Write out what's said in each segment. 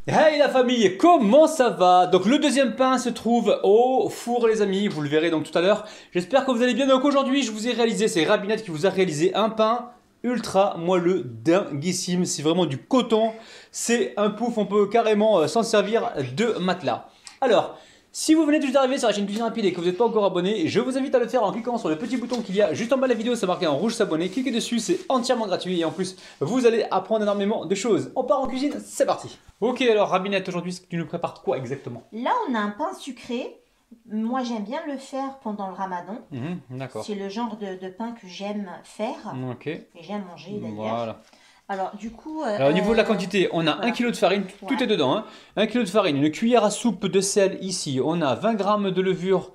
Hey la famille, comment ça va? Donc le deuxième pain se trouve au four les amis, vous le verrez donc tout à l'heure. J'espère que vous allez bien. Donc aujourd'hui je vous ai réalisé, c'est Rabinette qui vous a réalisé un pain ultra moelleux, dinguissime. C'est vraiment du coton, c'est un pouf, on peut carrément s'en servir de matelas. Alors, si vous venez tout d'arriver sur la chaîne Cuisine Rapide et que vous n'êtes pas encore abonné, je vous invite à le faire en cliquant sur le petit bouton qu'il y a juste en bas de la vidéo, c'est marqué en rouge s'abonner. Cliquez dessus, c'est entièrement gratuit et en plus, vous allez apprendre énormément de choses. On part en cuisine, c'est parti. Ok, alors Rabinette, aujourd'hui, tu nous prépares quoi exactement? Là, on a un pain sucré. Moi, j'aime bien le faire pendant le ramadan. D'accord. C'est le genre de pain que j'aime faire. Ok. Et j'aime manger d'ailleurs. Voilà. Alors, du coup. Alors, au niveau de la quantité, on a voilà. 1 kg de farine, tout est dedans. Hein. 1 kg de farine, une cuillère à soupe de sel ici. On a 20 g de levure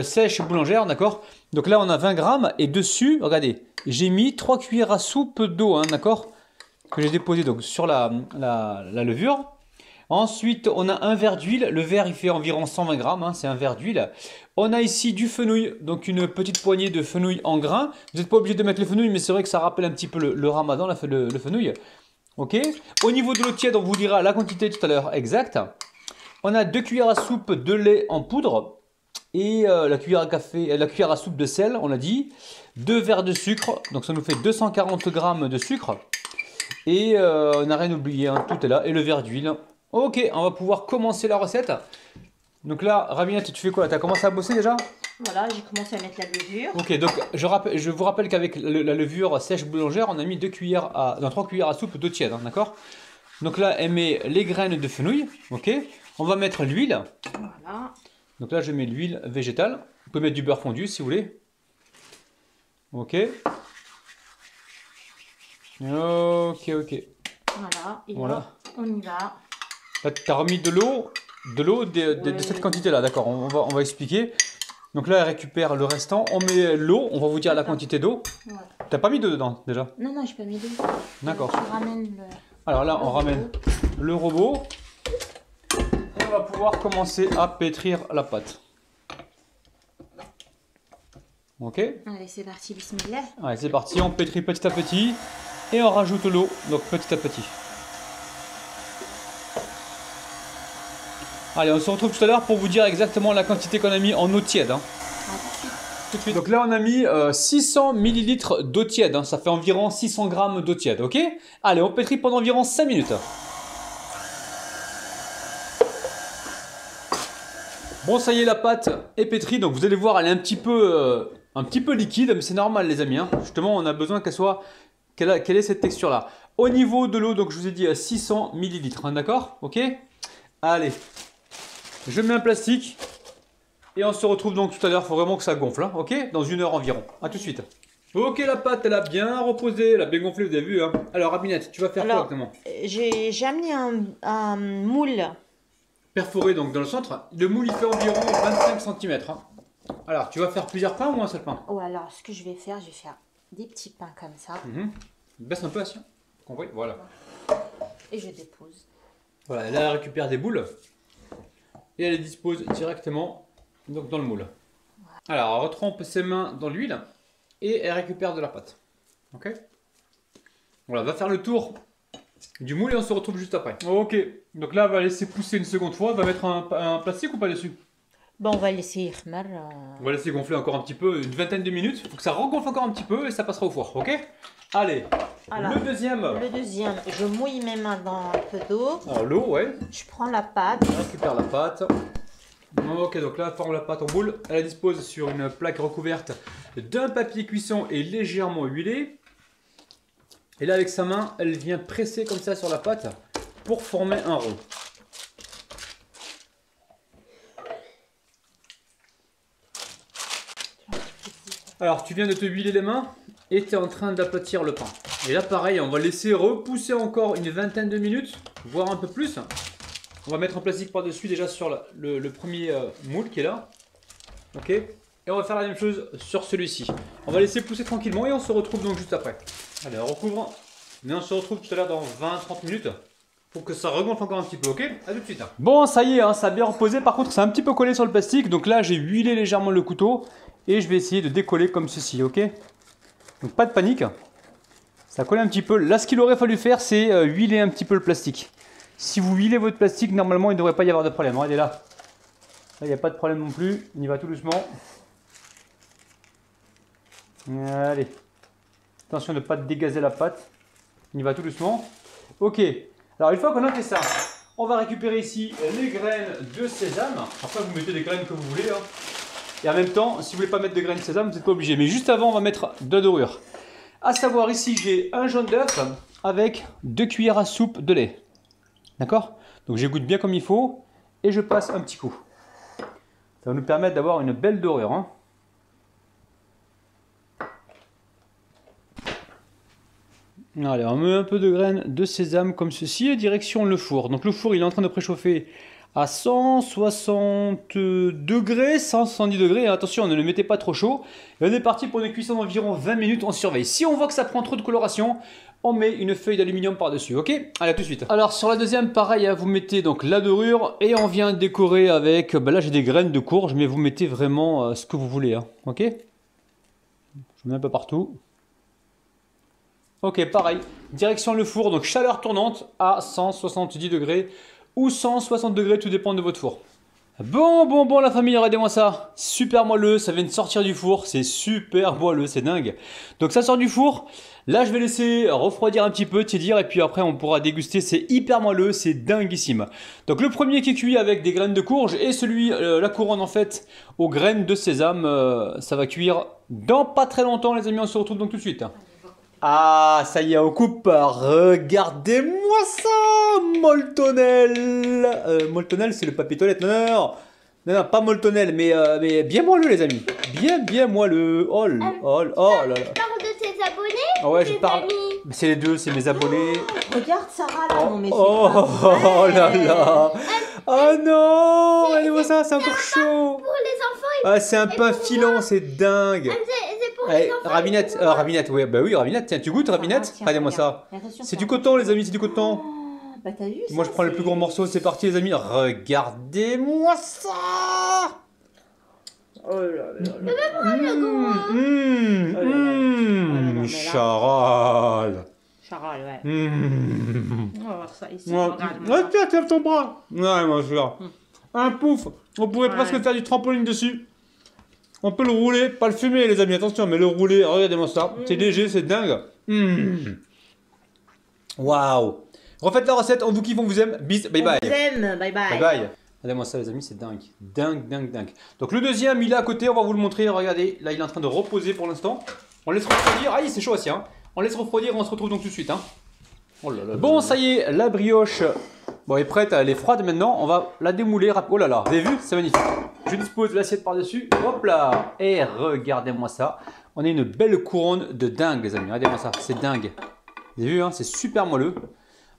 sèche boulangère, d'accord. Donc là, on a 20 g et dessus, regardez, j'ai mis 3 cuillères à soupe d'eau, hein, d'accord, que j'ai déposé donc sur la levure. Ensuite, on a un verre d'huile. Le verre, il fait environ 120 g, hein, c'est un verre d'huile. On a ici du fenouil, donc une petite poignée de fenouil en grains. Vous n'êtes pas obligé de mettre le fenouil, mais c'est vrai que ça rappelle un petit peu le ramadan, le fenouil. Ok. Au niveau de l'eau tiède, on vous dira la quantité tout à l'heure exacte. On a 2 cuillères à soupe de lait en poudre et la cuillère à soupe de sel, on l'a dit. 2 verres de sucre, donc ça nous fait 240 g de sucre. Et on n'a rien oublié, hein, tout est là. Et le verre d'huile. Ok, on va pouvoir commencer la recette. Donc là, Rabinette, tu fais quoi? Tu as commencé à bosser déjà? Voilà, j'ai commencé à mettre la levure. Ok, donc je vous rappelle qu'avec la levure sèche boulangère, on a mis 3 cuillères à soupe d'eau tiède, hein, d'accord? Donc là, elle met les graines de fenouil, ok? On va mettre l'huile. Voilà. Donc là, je mets l'huile végétale. Vous pouvez mettre du beurre fondu si vous voulez. Ok. Ok, ok. Voilà, et Voilà. là, on y va. Là, tu as remis de l'eau de cette quantité-là, d'accord, on va expliquer. Donc là, elle récupère le restant. On met l'eau, on va vous dire la quantité d'eau. Ouais. T'as pas mis d'eau dedans déjà? Non, non, je peux mettre d'eau. D'accord. Je ramène le... Alors là, on ramène le robot. Et on va pouvoir commencer à pétrir la pâte. Ok. Allez, c'est parti, bismillah. Allez, c'est parti, on pétrit petit à petit. Et on rajoute l'eau, donc petit à petit. Allez, on se retrouve tout à l'heure pour vous dire exactement la quantité qu'on a mis en eau tiède. Hein. Tout de suite. Donc là, on a mis 600 ml d'eau tiède. Hein. Ça fait environ 600 g d'eau tiède, ok? Allez, on pétrit pendant environ 5 minutes. Bon, ça y est, la pâte est pétrie. Donc vous allez voir, elle est un petit peu liquide, mais c'est normal, les amis. Hein. Justement, on a besoin qu'elle ait cette texture-là. Au niveau de l'eau, donc je vous ai dit 600 ml, hein, d'accord? Ok? Allez. Je mets un plastique et on se retrouve donc tout à l'heure. Il faut vraiment que ça gonfle, hein, ok? Dans 1 heure environ. A tout de suite. Ok, la pâte, elle a bien reposé, elle a bien gonflé, vous avez vu. Hein. Alors, Rabinette, tu vas faire quoi exactement? J'ai amené un moule. Perforé donc dans le centre. Le moule, il fait environ 25 cm. Hein. Alors, tu vas faire plusieurs pains ou un seul pain? Oh, alors, ce que je vais faire des petits pains comme ça. Baisse un peu, Assia. Compris? Voilà. Et je dépose. Voilà, là, elle récupère des boules. Et elle les dispose directement donc, dans le moule. Alors, elle retrempe ses mains dans l'huile et elle récupère de la pâte. Ok. Voilà, va faire le tour du moule et on se retrouve juste après. Ok, donc là, elle va laisser pousser une seconde fois. Elle va mettre un plastique ou pas dessus? Bon, on va laisser On va laisser gonfler encore un petit peu, une vingtaine de minutes. Il faut que ça regonfle encore un petit peu et ça passera au four. Ok. Allez, alors, le deuxième. Le deuxième, je mouille mes mains dans un peu d'eau. Alors l'eau, ouais. Je prends la pâte. Je récupère la pâte. Ok, donc là, elle forme la pâte en boule. Elle la dispose sur une plaque recouverte d'un papier cuisson et légèrement huilé. Et là, avec sa main, elle vient presser comme ça sur la pâte pour former un rond. Alors, tu viens de te huiler les mains et tu es en train d'aplatir le pain. Et là, pareil, on va laisser repousser encore une vingtaine de minutes, voire un peu plus. On va mettre un plastique par-dessus déjà sur le premier moule qui est là. Ok. Et on va faire la même chose sur celui-ci. On va laisser pousser tranquillement et on se retrouve donc juste après. Allez, on recouvre. Mais on se retrouve tout à l'heure dans 20-30 minutes. Faut que ça regonfle encore un petit peu, ok? A tout de suite. Bon, ça y est, hein, ça a bien reposé. Par contre, c'est un petit peu collé sur le plastique. Donc là, j'ai huilé légèrement le couteau. Et je vais essayer de décoller comme ceci, ok? Donc pas de panique. Ça colle un petit peu. Là, ce qu'il aurait fallu faire, c'est huiler un petit peu le plastique. Si vous huilez votre plastique, normalement, il ne devrait pas y avoir de problème. Regardez là. Là, il n'y a pas de problème non plus. On y va tout doucement. Allez. Attention de ne pas dégazer la pâte. On y va tout doucement. Ok. Alors, une fois qu'on a fait ça, on va récupérer ici les graines de sésame. Après, vous mettez des graines que vous voulez. Hein. Et en même temps, si vous ne voulez pas mettre de graines de sésame, vous n'êtes pas obligé. Mais juste avant, on va mettre de la dorure. À savoir, ici, j'ai un jaune d'œuf avec 2 cuillères à soupe de lait. D'accord? Donc, j'égoutte bien comme il faut. Et je passe un petit coup. Ça va nous permettre d'avoir une belle dorure. Hein. Allez, on met un peu de graines de sésame comme ceci et direction le four. Donc le four, il est en train de préchauffer à 160 degrés, 170 degrés. Et attention, ne le mettez pas trop chaud. Et on est parti pour une cuisson d'environ 20 minutes. On surveille. Si on voit que ça prend trop de coloration, on met une feuille d'aluminium par-dessus. Ok? Allez, à tout de suite. Alors sur la deuxième, pareil, vous mettez donc la dorure et on vient décorer avec. Ben là, j'ai des graines de courge, mais vous mettez vraiment ce que vous voulez. Hein. Ok? Je mets un peu partout. Ok, pareil, direction le four, donc chaleur tournante à 170 degrés ou 160 degrés, tout dépend de votre four. Bon, la famille, regardez-moi ça. Super moelleux, ça vient de sortir du four, c'est super moelleux, c'est dingue. Donc ça sort du four, là je vais laisser refroidir un petit peu, tiédir, et puis après on pourra déguster, c'est hyper moelleux, c'est dinguissime. Donc le premier qui est cuit avec des graines de courge et celui, la couronne en fait, aux graines de sésame, ça va cuire dans pas très longtemps les amis, on se retrouve donc tout de suite. Ah, ça y est, on coupe. Regardez-moi ça, Moltonel. Moltonel, c'est le papier toilette. Non, pas Moltonel, mais bien moelleux, les amis. Bien moelleux. Oh là là. Tu parles de tes abonnés Ouais, ou je tes parle. amis? C'est les deux, c'est mes abonnés. Regarde Sarah là, non mais c'est Oh là là. Oh non, regardez-moi ça, c'est encore chaud. Pour les enfants Ah, c'est un pain filant, c'est dingue. c'est pour Allez, les enfants. Ravinette, ouais, bah oui, Ravinette, tiens, tu goûtes Ravinette? Tiens, Regardez-moi regarde. ça. Attention, C'est ça du va. coton, les amis, c'est du coton. Ah, bah t'as vu Moi, ça, je prends le plus gros morceau, c'est parti, les amis. Regardez-moi ça! Oh là là là. Charal. Charal, ouais. On va voir ça ici. Ouais. Regarde-moi. Tiens ton bras. Ouais, moi, je là. Un pouf. On pourrait presque faire du trampoline dessus. On peut le rouler, pas le fumer, les amis, attention, mais le rouler, regardez-moi ça. C'est léger, c'est dingue. Waouh. Refaites la recette, on vous kiffe, on vous aime. Bis, bye bye. On vous aime, bye bye. Bye bye. Regardez-moi ça, les amis, c'est dingue. Dingue. Donc le deuxième, il est à côté, on va vous le montrer. Regardez, là, il est en train de reposer pour l'instant. On laisse refroidir. Ah, c'est chaud aussi, hein. On laisse refroidir, on se retrouve donc tout de suite, hein. Oh là là. Bon, ça y est, la brioche, bon, elle est prête, elle est froide maintenant. On va la démouler. Oh là là, vous avez vu? C'est magnifique. Je dispose l'assiette par-dessus. Hop là. Et regardez-moi ça. On a une belle couronne de dingue, les amis. Regardez-moi ça, c'est dingue. Vous avez vu, hein, c'est super moelleux.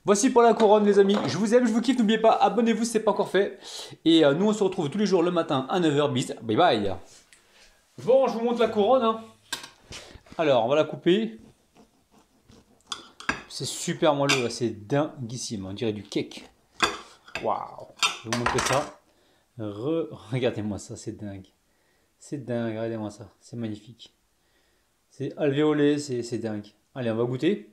Voici pour la couronne, les amis. Je vous aime, je vous kiffe. N'oubliez pas, abonnez-vous si ce n'est pas encore fait. Et nous, on se retrouve tous les jours le matin à 9h. Bis. Bye bye. Bon, je vous montre la couronne. Hein. Alors, on va la couper. C'est super moelleux, c'est dinguissime. On dirait du cake. Waouh. Je vais vous montrer ça. Regardez-moi ça, c'est dingue. C'est dingue, regardez-moi ça. C'est magnifique. C'est alvéolé, c'est dingue. Allez, on va goûter.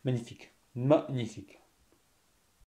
Magnifique.